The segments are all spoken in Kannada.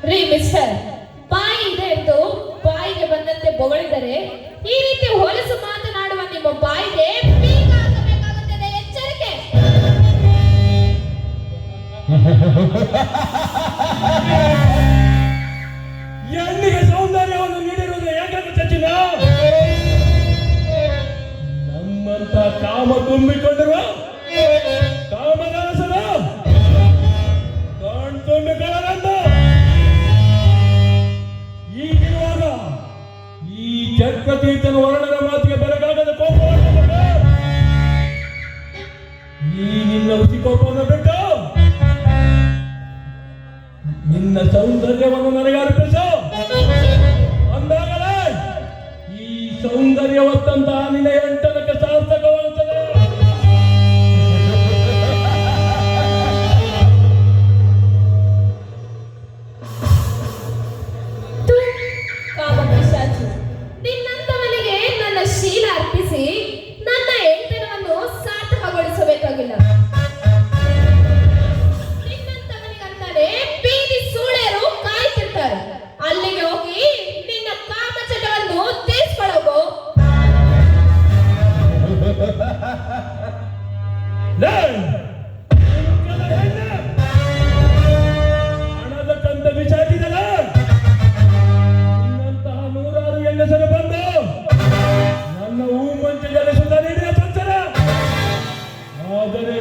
ರೀ ಮಿಸ್ಟರ್, ಬಾಯಿ ಇದೆ ಎಂದು ಬಾಯಿಗೆ ಬಂದಂತೆ ಬೊಗಳಿದರೆ ಈ ರೀತಿ ಹೊಲಸು ಮಾತನಾಡುವ ನಿಮ್ಮ ಬಾಯಿಗೆ ಬೀಗ ಹಾಕಬೇಕಾಗುತ್ತದೆ. ಎಚ್ಚರಿಕೆ. ಹೆಣ್ಣಿಗೆ ಸೌಂದರ್ಯವನ್ನು ನೀಡಿರುವುದು ಏಕೈಕ ಚಚಿನ ನಮ್ಮಂತ ಕಾಮ ತುಂಬಿಕೊಂಡಿರುವ ಕಾಮದಾಸನ ಕಣ್ತುಂಬಿಕೊಳ್ಳದಂತ ಈಗಿರುವಾಗ ಈ ಚಕ್ರತೀರ್ಥನ ವರ್ಣನ ಮಾತಿಗೆ ಬೆರಗಾಗದ ಕೋಪವನ್ನು ಬಿಟ್ಟು ಈ ನಿನ್ನ ಹುಸಿ ಕೋಪವನ್ನು ಬಿಟ್ಟು ನಿನ್ನ ಸೌಂದರ್ಯವನ್ನು ನನಗೆ ಅರ್ಪಿಸು ಅಂದಾಗಲೇ ಈ ಸೌಂದರ್ಯವತ್ತಂತಹ ನಿನ್ನ ಎಂಟನಕ್ಕೆ ಸಾರ್ಥಕವಾಗುತ್ತದೆ. ನಿನ್ನಂತವನಿಗೆ ನನ್ನ ಶೀಲ ಅರ್ಪಿಸಿ ನನ್ನ ಎಂಟನವನ್ನು ಸಾರ್ಥಕಗೊಳಿಸಬೇಕಾಗಿಲ್ಲ. ನಿನ್ನಂತವನಿಗಂತಾನೆ ಬೀದಿ ಸೂಳೆಯರು ಕಾಯ್ತಿರ್ತಾರೆ. ಅಲ್ಲಿಗೆ ಹೋಗಿ ನಿನ್ನ ಕಾಮಚಟವನ್ನು ತೀರಿಸ್ಕೊಳ್ಳೋಗು. ಹಣದ ಕಂತ ಬಿಸಾಡಿದಲ್ಲ ನಿನ್ನಂತಹ ನೂರಾರು ಹೆಂಗಸರು ಬಂದು ನನ್ನ ಹೂ ಮಂಚ ಜಲಿಸುತ್ತ ನೀಡಿದ ತಂತರ. ಆದರೆ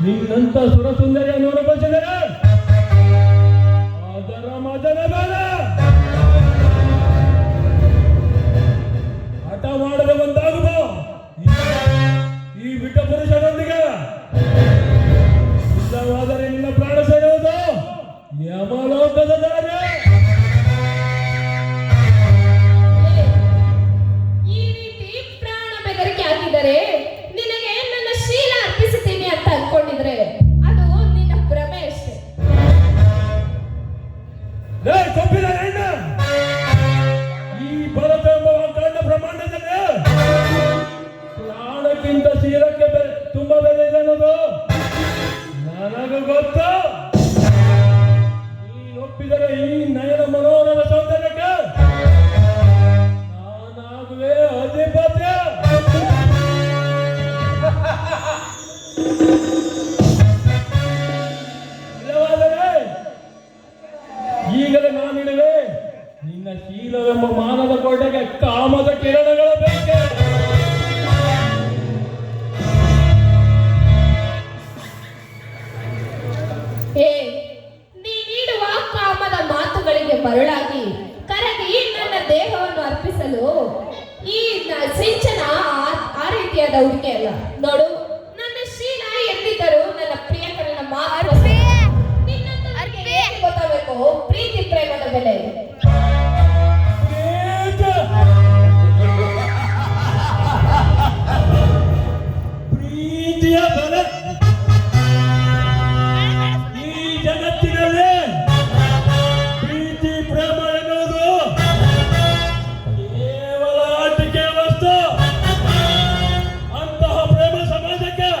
ನಿನ್ನಂತ ಸುರಸುಂದರಿಯ ನೋಡಬಸಿದರೆ ಅದರ ಮಜನ ಬೇಡ. ಹಠ ಮಾಡದೆ ಒಂದಾಗುವ ಈ ಬಿಟ್ಟ ಪುರುಷನೊಂದಿಗೆ ಇಲ್ಲವಾದರೆ ನಿನ್ನ ಪ್ರಾಣ ಸೆಳೆಯುವುದು ಯಮಲೋಕದ ದಾರಿ. ಈ ರೀತಿ ಪ್ರಾಣ ಬೆದರಿಕೆ ಹಾಕಿದರೆ ನಿನಗೆ ನನ್ನ ಶೀಲ ಅರ್ಪಿಸುತ್ತೀನಿ ಅಂತ ಅನ್ಕೊಂಡಿದ್ರೆ ಅದು ನಿನ್ನ ಭ್ರಮೆ ಅಷ್ಟೇ. ಕೊಪ್ಪಿದ ಹೆಣ್ಣ ಈ ಭರತ ಎಂಬ ಕಂಡ ಬ್ರಹ್ಮಾಂಡದಲ್ಲಿ ಪ್ರಾಣಕ್ಕಿಂತ ಶೀಲಕ್ಕೆ ತುಂಬಾ ಬೆಲೆ ಇದೆ ಅನ್ನೋದು ನನಗೂ ಗೊತ್ತು. ನೀನೊಪ್ಪಿದರೆ ಈ ನಯನ ಮನೋಹರ ಸೌಂದರ್ಯಕ್ಕೆ ನಾನಾಗುವೆ ಅಧಿಪತ್ಯ. ಇಲ್ಲವಾದರೆ ಈಗಲೇ ನಾನಿಡುವೆ ನಿನ್ನ ಶೀಲವೆಂಬ ಮಾನದ ಕೋಟೆಗೆ ಕಾಮದ ಕಿರಣಗಳ ಬೇಕೆ. ನೀಡುವ ಕಾಮದ ಮಾತುಗಳಿಗೆ ಮರುಳಾಗಿ ಕರಗಿ ನನ್ನ ದೇಹವನ್ನು ಅರ್ಪಿಸಲು ಈ ಸಿಂಚನ ಆ ರೀತಿಯಾದ ಹುಡುಕೆ ಅಲ್ಲ. ನೋಡು, ನನ್ನ ಶೀಲ ಎಂದಿದ್ದರೂ ನನ್ನ ಪ್ರಿಯಕರನ ಮಾತು ಗೊತ್ತಾಗಬೇಕು. ಪ್ರೀತಿ ಪ್ರೇಮದ ಬೆಲೆ ಪ್ರೀತಿಯ ಬೆಲೆ ಈ ಜಗತ್ತಿನಲ್ಲಿ ಪ್ರೀತಿ ಪ್ರೇಮ ಎನ್ನುವುದು ಕೇವಲ ಆಟಿಕೆ ವಸ್ತು. ಅಂತಹ ಪ್ರೇಮ ಸಮಾಜಕ್ಕೆ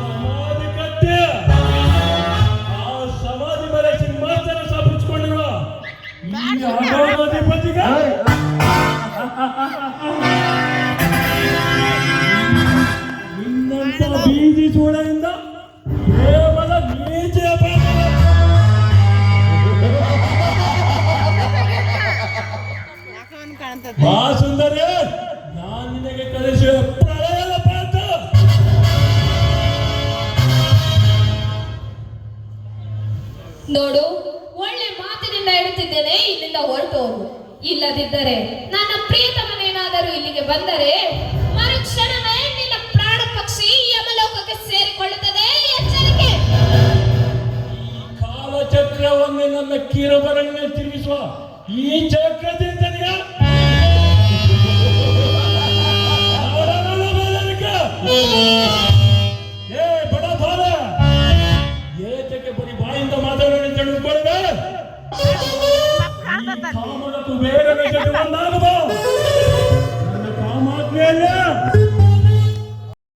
ಸಮಾಧಿ ಕಟ್ಟಿ ಆ ಸಮಾಧಿ ಮೇಲೆ ಸಿಂಹಾಸನ ಸ್ಥಾಪಿಸಿಕೊಂಡಿರುವ ಈ ಅಧಿಪತಿಗೆ ನಿನ್ನಂತ ಬೀದಿ ಸೂಳೆಯಿಂದ ಕೇವಲ ನೀಚೆ ಬಾ ಸುಂದರಿ, ನಾನು ನಿನಗೆ ಕಲಿಸುವ ಪ್ರಳಯದ ಪಾಠ. ನೋಡು, ಒಳ್ಳೆ ಮಾತಿನಿಂದ ಹೇಳುತ್ತಿದ್ದೇನೆ, ಇಲ್ಲಿಂದ ಹೊರಟು ಹೋಗು. ಇಲ್ಲದಿದ್ದರೆ ನನ್ನ ಪ್ರಿಯತಮನೇನಾದರೂ ಇಲ್ಲಿಗೆ ಬಂದರೆ ಮರುಕ್ಷಣವೇ ನಿನ್ನ ಪ್ರಾಣ ಪಕ್ಷಿ ಯಮಲೋಕಕ್ಕೆ ಸೇರಿಕೊಳ್ಳುತ್ತದೆ. ಎಚ್ಚರಿಕೆ. ಈ ಕಾಲಚಕ್ರವನ್ನೇ ನನ್ನ ಕಿರುಬರನ್ನೇ ತಿರುಗಿಸುವ ಈ ಚಕ್ರತೀರ್ಥನಿಗೆ ಏ ಬಡ ಬಾಲ ಏತಕ್ಕೆ ಬರೀ ಬಾಯಿಂದ ಮಾತಾಡೋಣ ತಿಳಿದುಕೊಳ್ಳುವೆ. ಕಾಮದ ಕುಬೇರನ ಜೊತೆ ಒಂದಾಗುವ ನನ್ನ ಕಾಮಾಜ್ಞೆಯಲ್ಲ